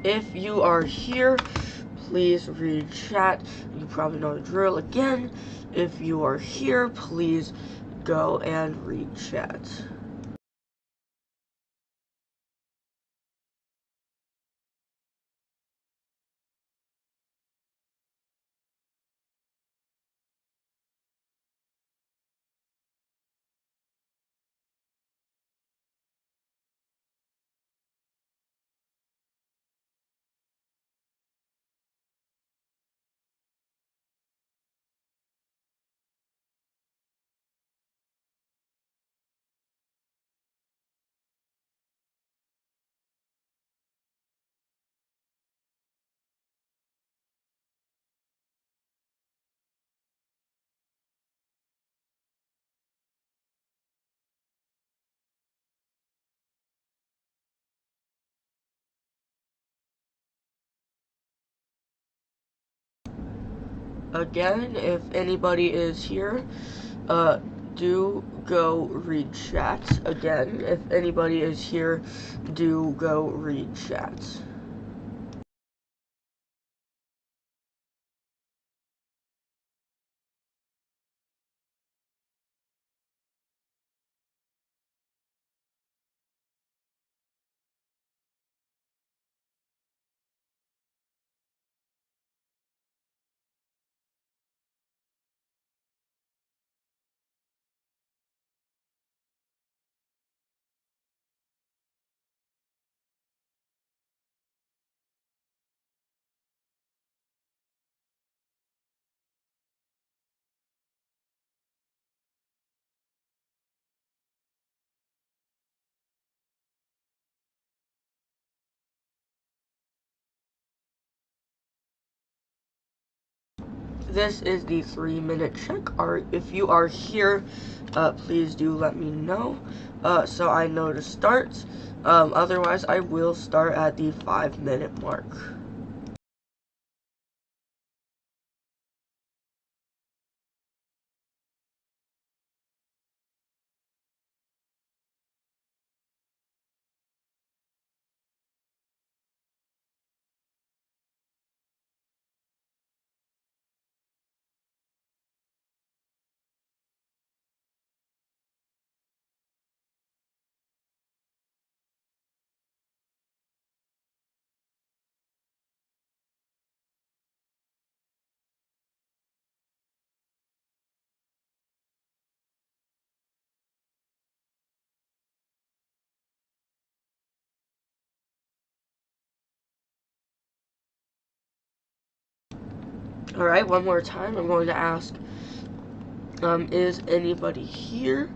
if you are here, please read chat. You probably know the drill. Again, if you are here, please go and read chat. Again, if anybody is here, do go read chat. Again, if anybody is here, do go read chat. This is the 3-minute check. If you are here, please do let me know, so I know to start. Otherwise, I will start at the 5-minute mark. Alright, one more time, I'm going to ask, is anybody here?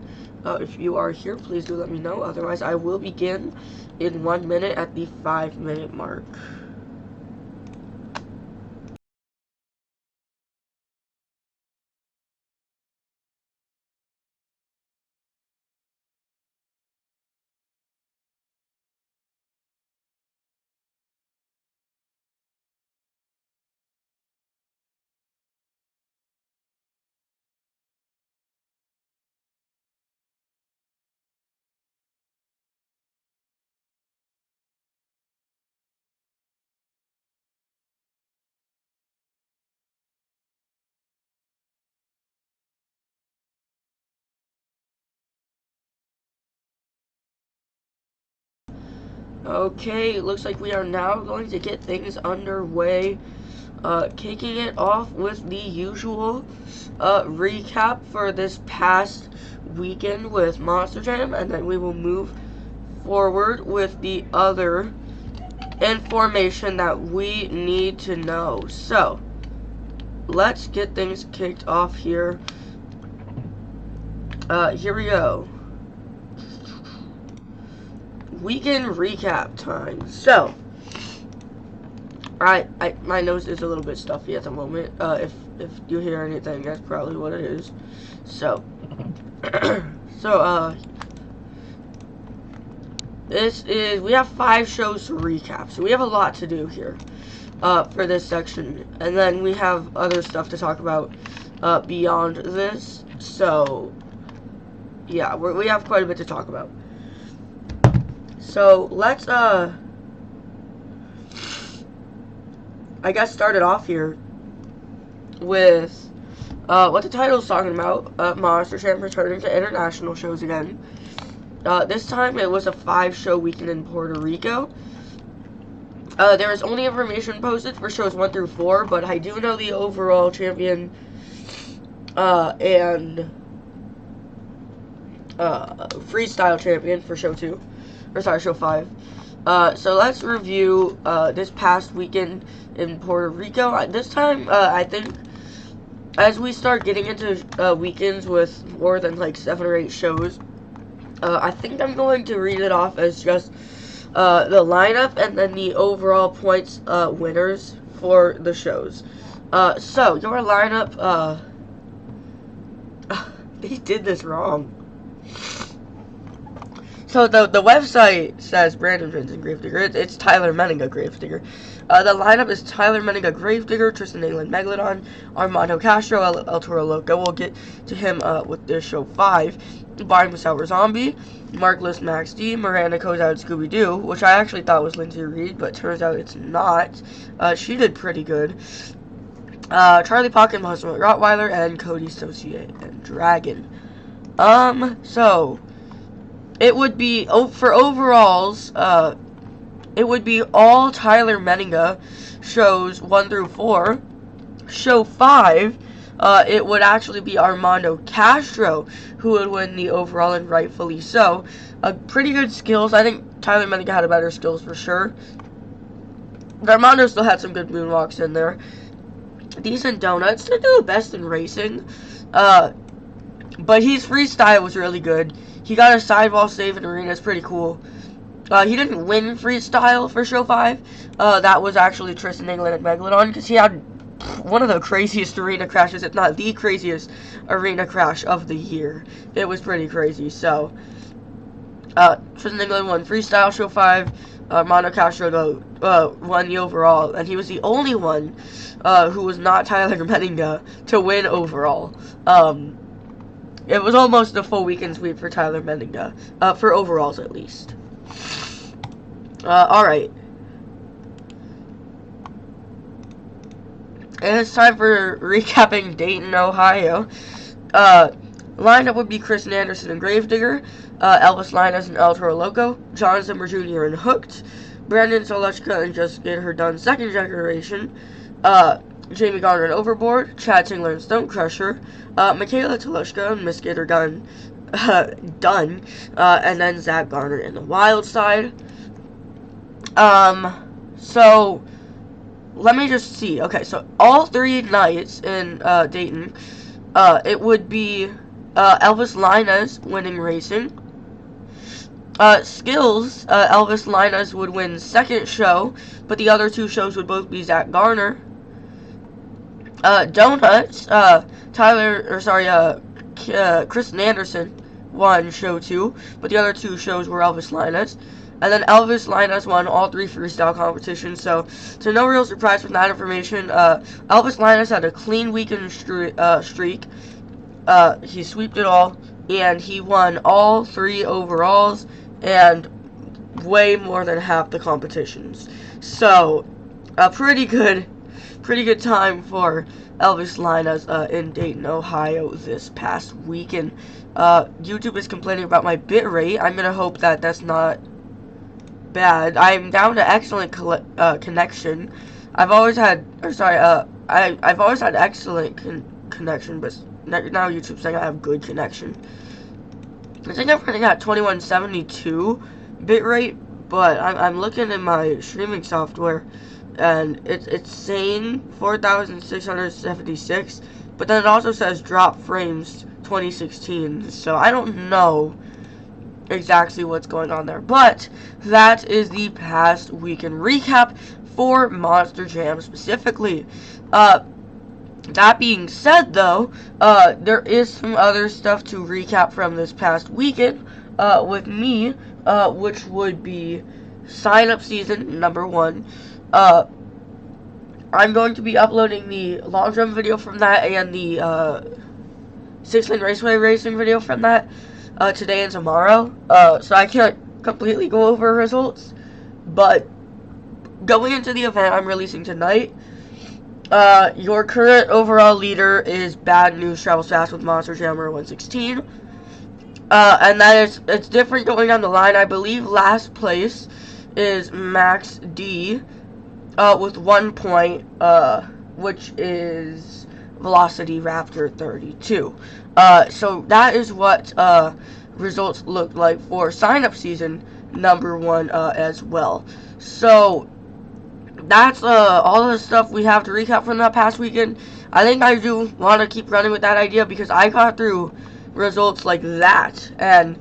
If you are here, please do let me know. Otherwise, I will begin in 1 minute at the 5-minute mark. Okay, it looks like we are now going to get things underway. Kicking it off with the usual recap for this past weekend with Monster Jam, and then we will move forward with the other information that we need to know. So, let's get things kicked off here. Here we go. Weekend recap time. So, my nose is a little bit stuffy at the moment. If you hear anything, that's probably what it is. So, we have 5 shows to recap, so we have a lot to do here, for this section, and then we have other stuff to talk about, beyond this, so, yeah, we have quite a bit to talk about. So, let's I guess, started off here with what the title's talking about, Monster Jam returning to international shows again. This time it was a 5-show weekend in Puerto Rico. There is only information posted for shows 1 through 4, but I do know the overall champion and freestyle champion for show 2, or sorry, show 5. So let's review this past weekend in Puerto Rico. This time, I think, as we start getting into weekends with more than like 7 or 8 shows, I think I'm going to read it off as just the lineup and then the overall points winners for the shows. So your lineup, they did this wrong. So the website says Brandon Vincent Gravedigger. It's Tyler Menninga Gravedigger. The lineup is Tyler Menninga Gravedigger, Tristan England Megalodon, Armando Castro, El Toro Loco. We'll get to him with this show 5. Brian Masauer Zombie, Mark List Max D, Miranda Kozad Scooby Doo, which I actually thought was Lindsay Reed, but turns out it's not. She did pretty good. Charlie Pocket, Muslim Rottweiler, and Cody Saucier and Dragon. So it would be, for overalls, it would be all Tyler Menninga shows 1 through 4. Show 5, it would actually be Armando Castro who would win the overall, and rightfully so. Pretty good skills. I think Tyler Menninga had a better skills for sure. Armando still had some good moonwalks in there. Decent donuts. Didn't do the best in racing. But his freestyle was really good. He got a sidewall save in arena. It's pretty cool. He didn't win freestyle for show 5. That was actually Tristan England and Megalodon, because he had one of the craziest arena crashes, if not the craziest arena crash of the year. It was pretty crazy. So Tristan England won freestyle show 5. Armando Castro won the overall, and he was the only one who was not Tyler Menninga to win overall. It was almost a full weekend sweep for Tyler Menninga, for overalls at least. Alright. And it's time for recapping Dayton, Ohio. Lineup would be Chris Anderson and Gravedigger, Elvis Linus and El Toro Loco, John Zimmer Jr. and Hooked, Brandon Solechka and Just Get Her Done Second Generation, Jamie Garner and Overboard, Chad Tingler and Stone Crusher, Michaela Telushka and Miss Get Her Done, and then Zach Garner in the Wild Side. So let me just see. Okay, so all 3 nights in Dayton, it would be Elvis Linus winning racing. Skills, Elvis Linus would win second show, but the other 2 shows would both be Zach Garner. Donuts, Chris Anderson won show 2, but the other 2 shows were Elvis Linus. And then Elvis Linus won all 3 freestyle competitions, so no real surprise from that information. Elvis Linus had a clean weekend streak. He sweeped it all, and he won all 3 overalls, and way more than half the competitions. So, a pretty good time for Elvis Linus in Dayton, Ohio this past weekend. YouTube is complaining about my bitrate. I'm gonna hope that that's not bad. I'm down to excellent connection. I've always had, I've always had excellent connection, but now YouTube's saying I have good connection. I think I'm running at 2172 bitrate, but I'm looking in my streaming software, and it's saying 4,676, but then it also says drop frames 2016, so I don't know exactly what's going on there. But that is the past weekend recap for Monster Jam specifically. That being said, though, there is some other stuff to recap from this past weekend with me, which would be sign-up season number 1. I'm going to be uploading the long jump video from that and the 6-lane raceway racing video from that today and tomorrow. So I can't completely go over results, but going into the event I'm releasing tonight, your current overall leader is Bad News Travels Fast with Monster Jammer 116. And that is, it's different going down the line. I believe last place is Max D, with 1 point, which is Velocity Raptor 32. So that is what, results look like for sign-up season number 1, as well. So, that's, all of the stuff we have to recap from that past weekend. I think I do want to keep running with that idea because I got through results like that, and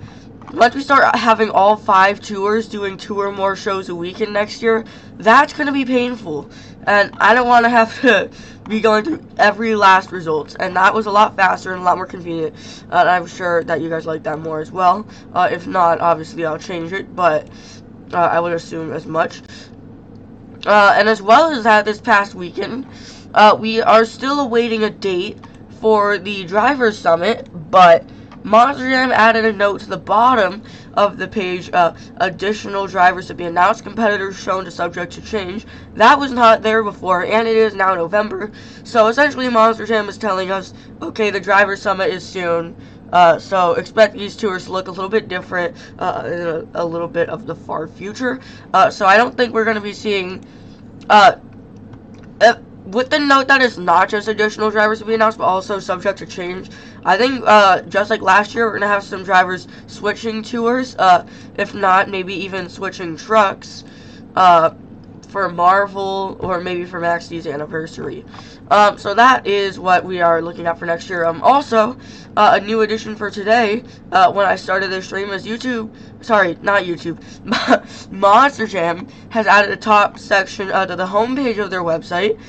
once we start having all 5 tours doing 2 or more shows a weekend next year, that's going to be painful, and I don't want to have to be going through every last results, and that was a lot faster and a lot more convenient, and I'm sure that you guys like that more as well. If not, obviously I'll change it, but I would assume as much. And as well as that, this past weekend, we are still awaiting a date for the Drivers Summit, but Monster Jam added a note to the bottom of the page, additional drivers to be announced, competitors shown to subject to change. That was not there before, and it is now November, so essentially Monster Jam is telling us, okay, the Drivers Summit is soon, so expect these tours to look a little bit different, in a little bit of the far future. So I don't think we're going to be seeing, with the note that it's not just additional drivers to be announced, but also subject to change. I think, just like last year, we're going to have some drivers switching tours, if not, maybe even switching trucks, for Marvel, or maybe for Max D's anniversary. So that is what we are looking at for next year. Also, a new addition for today, when I started this stream, is Monster Jam has added a top section to the homepage of their website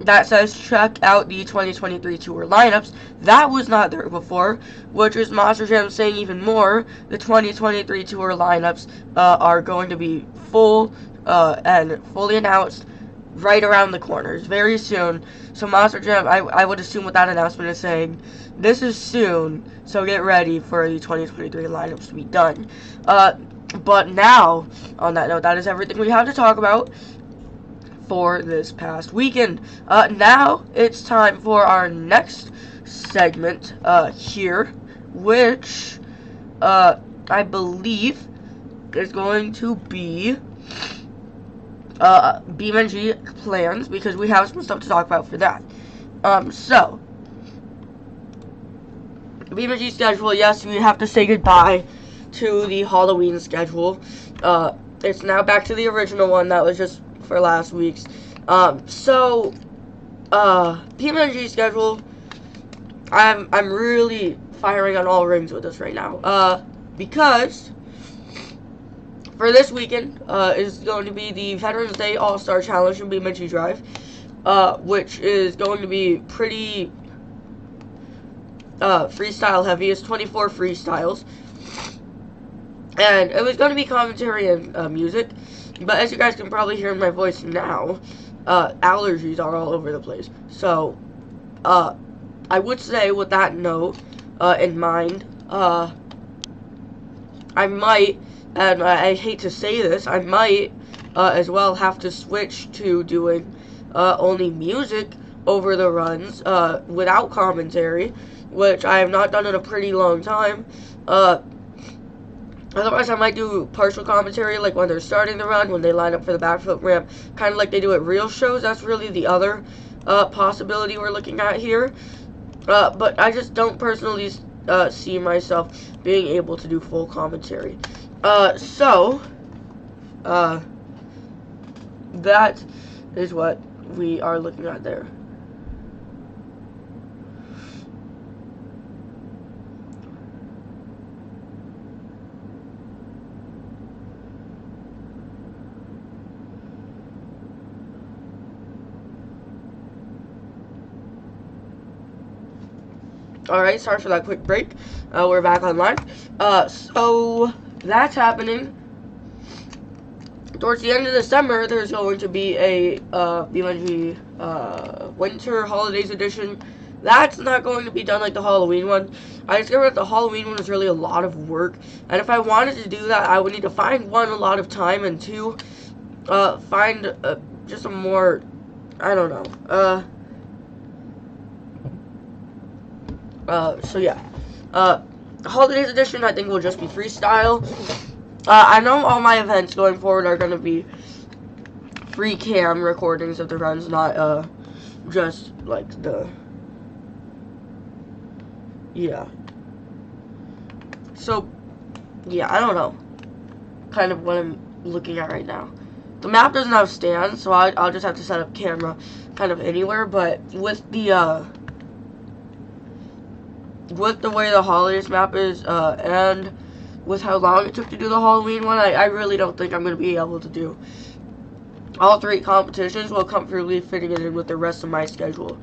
that says check out the 2023 tour lineups. That was not there before, which is Monster Jam saying even more. The 2023 tour lineups are going to be full and fully announced right around the corners very soon. So Monster Jam, I would assume what that announcement is saying, this is soon, so get ready for the 2023 lineups to be done. But now, on that note, that is everything we have to talk about for this past weekend. Now it's time for our next segment here, which I believe is going to be BeamNG plans, because we have some stuff to talk about for that. So BeamNG schedule, yes, we have to say goodbye to the Halloween schedule. It's now back to the original one that was just for last week's. BeamNG schedule, I'm really firing on all rings with this right now, because for this weekend is going to be the Veterans Day All-Star Challenge in BeamNG Drive, which is going to be pretty freestyle heavy. It's 24 freestyles, and it was going to be commentary and music, but as you guys can probably hear in my voice now, allergies are all over the place. So I would say, with that note in mind, I might, and I hate to say this, I might as well have to switch to doing only music over the runs without commentary, which I have not done in a pretty long time. Otherwise, I might do partial commentary, like when they're starting the run, when they line up for the backflip ramp, kind of like they do at real shows. That's really the other possibility we're looking at here. But I just don't personally see myself being able to do full commentary. So that is what we are looking at there. Alright, sorry for that quick break. We're back online. So that's happening. Towards the end of December, there's going to be a BeamNG Winter Holidays Edition. That's not going to be done like the Halloween one. I discovered that the Halloween one was really a lot of work, and if I wanted to do that, I would need to find, one, a lot of time, and two, find just a more, I don't know, so yeah, Holidays Edition I think will just be freestyle. I know all my events going forward are gonna be free cam recordings of the runs, not, just, like, yeah. So, yeah, I don't know, kind of what I'm looking at right now. The map doesn't have stands, so I'll just have to set up camera kind of anywhere, but with the way the holidays map is, and with how long it took to do the Halloween one, I really don't think I'm going to be able to do all 3 competitions while comfortably fitting it in with the rest of my schedule.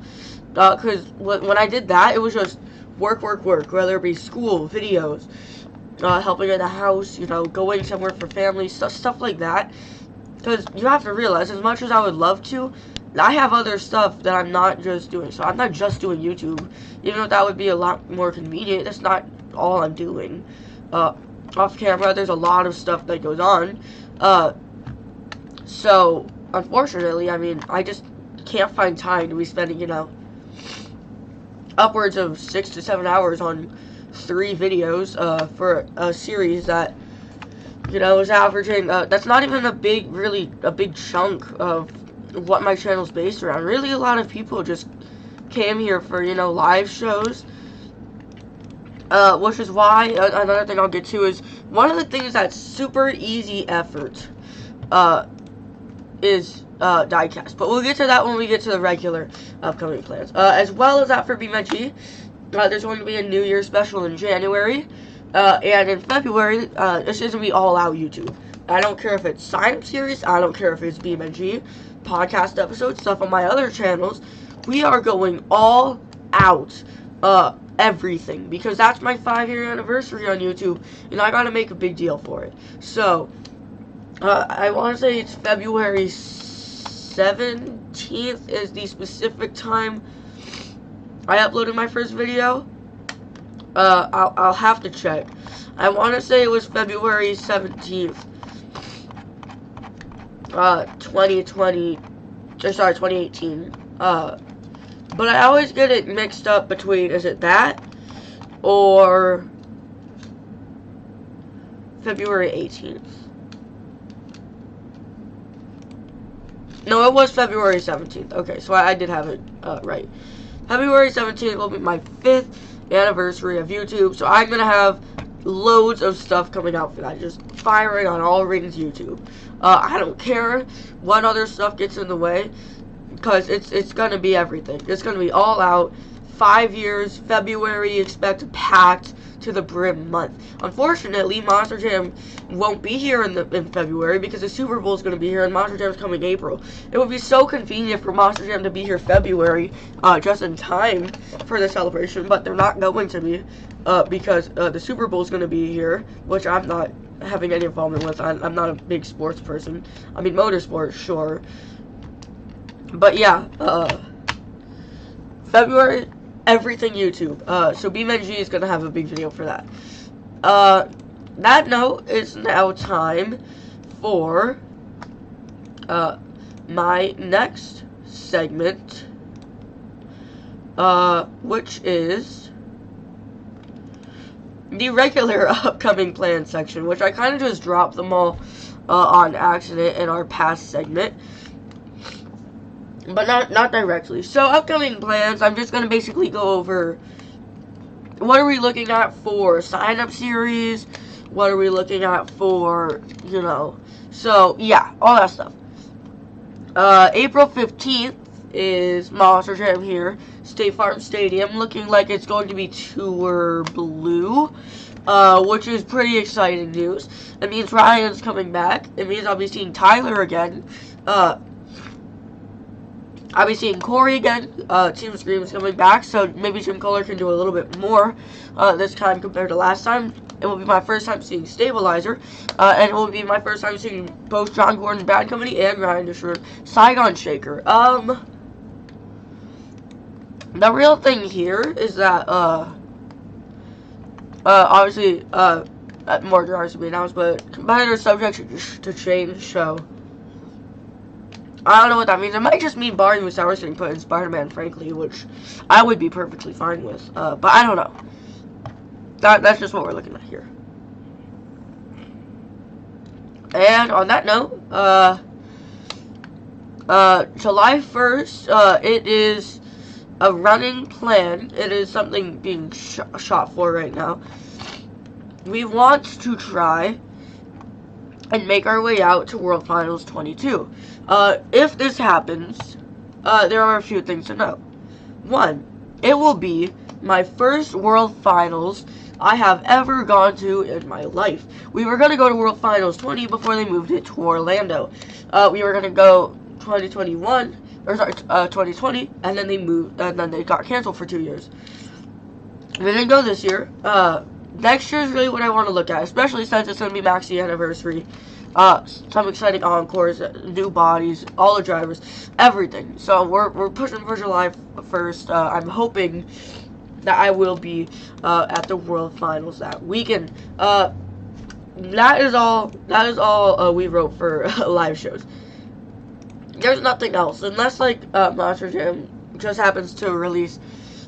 Because when I did that, it was just work, whether it be school, videos, helping in the house, you know, going somewhere for family, stuff like that. Because you have to realize, as much as I would love to, I have other stuff that I'm not just doing. So I'm not just doing YouTube. Even though that would be a lot more convenient, that's not all I'm doing. Off camera, there's a lot of stuff that goes on. So, unfortunately, I mean, I just can't find time to be spending, you know, upwards of 6 to 7 hours on 3 videos, for a series that, you know, is averaging, that's not even a big chunk of what my channel's based around. Really, a lot of people just came here for, you know, live shows, which is why, another thing I'll get to is, one of the things that's super easy effort, is, diecast, but we'll get to that when we get to the regular upcoming plans. As well as that for BeamNG, there's going to be a New Year's special in January, and in February, it's just going to be all out YouTube. I don't care if it's sign-up series, I don't care if it's BeamNG, podcast episodes, stuff on my other channels. We are going all out, everything, because that's my 5-year anniversary on YouTube, and I gotta make a big deal for it. So, I want to say it's February 17th is the specific time I uploaded my first video. I'll have to check. I want to say it was February 17th, 2018. But I always get it mixed up between, is it that or February 18th? No, it was February 17th. Okay, so I did have it right. February 17th will be my 5th anniversary of YouTube, so I'm going to have loads of stuff coming out for that, just firing on all rings YouTube. I don't care what other stuff gets in the way, because it's going to be everything. It's going to be all out. 5 years, February, expect packed to the brim month. Unfortunately, Monster Jam won't be here in February because the Super Bowl is going to be here and Monster Jam is coming April. It would be so convenient for Monster Jam to be here February, just in time for the celebration, but they're not going to be, because the Super Bowl is going to be here, which I'm not having any involvement with. I'm not a big sports person. I mean, motorsports, sure. But yeah, February, everything YouTube. So BeamNG is gonna have a big video for that. That note, is now time for my next segment, which is the regular upcoming plan section, which I kind of just dropped them all on accident in our past segment. But not directly. So, upcoming plans, I'm just going to basically go over what are we looking at for sign-up series, what are we looking at for, you know, so, yeah, all that stuff. April 15th is Monster Jam here, State Farm Stadium, looking like it's going to be Tour Blue, which is pretty exciting news. It means Ryan's coming back. It means I'll be seeing Tyler again. I'll be seeing Corey again. Team Scream's coming back, so maybe Jim Kohler can do a little bit more this time compared to last time. It will be my first time seeing Stabilizer, and it will be my first time seeing both John Gordon Bad Company and Ryan Dishard Saigon Shaker. The real thing here is that, obviously, more drivers to be announced, but competitor subject to change, so I don't know what that means. It might just mean Barney Musauer's getting put in Spider-Man, frankly, which I would be perfectly fine with. But I don't know. That's just what we're looking at here. And on that note, July 1st, it is a running plan. It is something being shot for right now. We want to try and make our way out to World Finals 22. If this happens, there are a few things to know. One, it will be my first World Finals I have ever gone to in my life. We were going to go to World Finals 20 before they moved it to Orlando. We were going to go 2021, or sorry, 2020, and then they moved, and then they got canceled for 2 years. We didn't go this year. Next year is really what I want to look at, especially since it's going to be Maxi anniversary. Some exciting encores, new bodies, all the drivers, everything. So we're pushing for July 1st. I'm hoping that I will be at the World Finals that weekend. That is all we wrote for live shows. There's nothing else, unless like Monster Jam just happens to release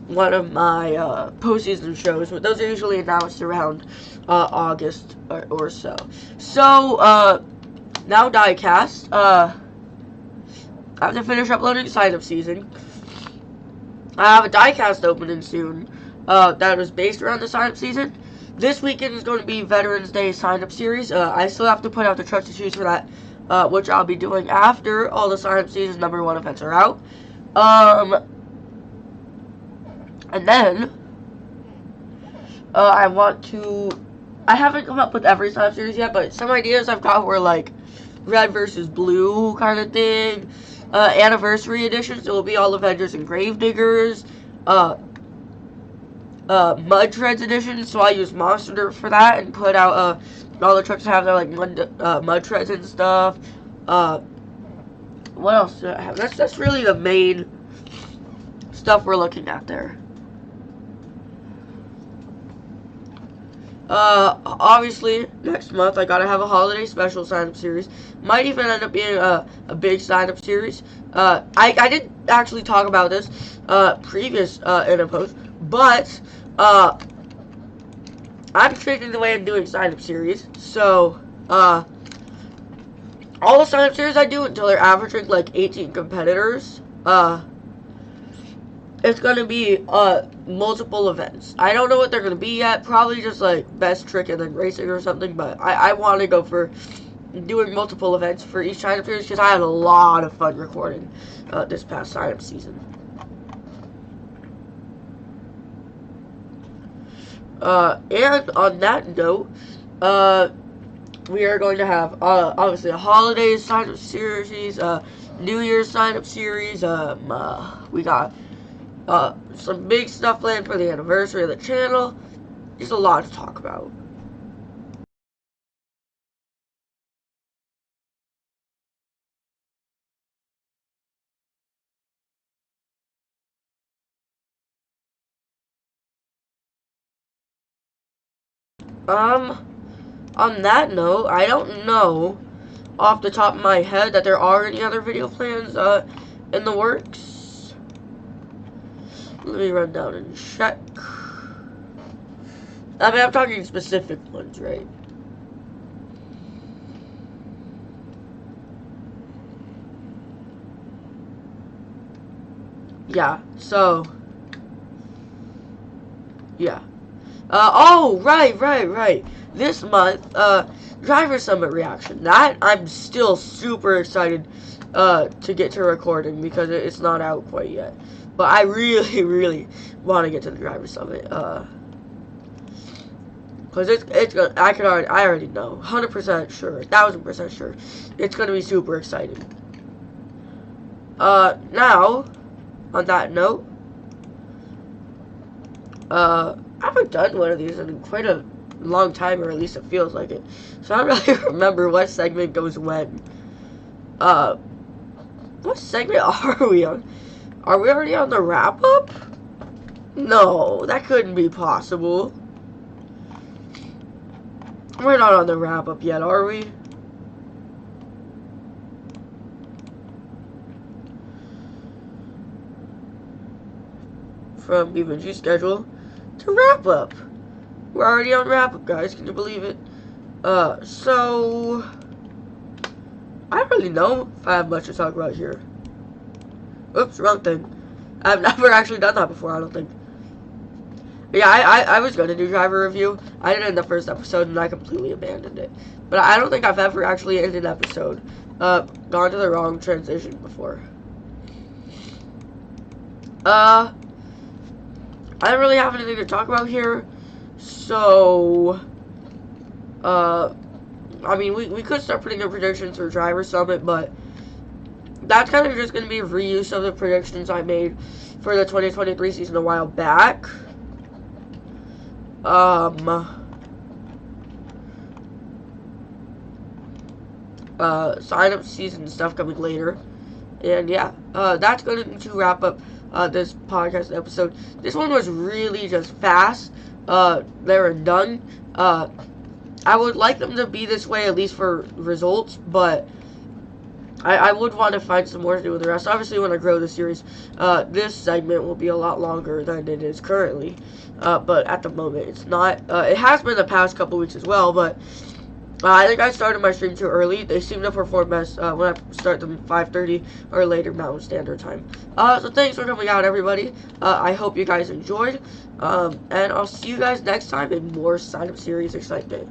one of my postseason shows, but those are usually announced around August or so. So now Diecast. I have to finish uploading sign-up season. I have a Diecast opening soon that is based around the sign-up season. This weekend is going to be Veterans Day sign-up series. I still have to put out the trucks to choose for that, which I'll be doing after all the sign-up season #1 events are out. And then I haven't come up with every sign-up series yet, but some ideas I've got were like red versus blue kind of thing. Anniversary editions, it will be all Avengers and Gravediggers. Mud Treads edition, so I use Monster Dirt for that and put out all the trucks that have their like mud treads and stuff. What else do I have? That's really the main stuff we're looking at there. Obviously, next month I gotta have a holiday special sign-up series. Might even end up being a big sign-up series. I did actually talk about this previous in a post, but I'm changing the way I'm doing sign-up series. So all the sign-up series I do until they're averaging like 18 competitors, it's gonna be multiple events. I don't know what they're gonna be yet. Probably just like best trick and then racing or something. But I want to go for doing multiple events for each sign-up series because I had a lot of fun recording this past sign-up season. And on that note, we are going to have obviously a holidays sign-up series, New Year's sign-up series. We got some big stuff planned for the anniversary of the channel. There's a lot to talk about. On that note, I don't know off the top of my head that there are any other video plans in the works. Let me run down and check. I mean, I'm talking specific ones, right? Yeah, so yeah. Oh, right. This month, Driver Summit reaction. That I'm still super excited to get to recording because it's not out quite yet. But I really want to get to the Driver Summit. Because it's gonna, I already know, 100% sure, 1000% sure, it's gonna be super exciting. Now, on that note, I haven't done one of these in quite a long time, or at least it feels like it. So I don't really remember what segment goes when. What segment are we on? Are we already on the wrap-up? No, that couldn't be possible. We're not on the wrap-up yet, are we? from BeamNG's schedule to wrap up. We're already on wrap up, guys. Can you believe it? So I don't really know if I have much to talk about here. Oops, wrong thing. I've never actually done that before, I don't think. Yeah, I was going to do driver review. I did it in the first episode, and I completely abandoned it. But I don't think I've ever actually ended an episode gone to the wrong transition before. I don't really have anything to talk about here. So, I mean, we could start putting in predictions for Driver Summit, but that's kind of just going to be a reuse of the predictions I made for the 2023 season a while back. Sign up season stuff coming later. And yeah, that's going to wrap up this podcast episode. This one was really just fast. There and done. I would like them to be this way, at least for results, but I would want to find some more to do with the rest. Obviously, when I grow the series, this segment will be a lot longer than it is currently. But at the moment, it's not. It has been the past couple weeks as well, but I think I started my stream too early. They seem to perform best when I start them at 5:30 or later Mountain Standard Time. So thanks for coming out, everybody. I hope you guys enjoyed. And I'll see you guys next time in more Sign Up Series excitement.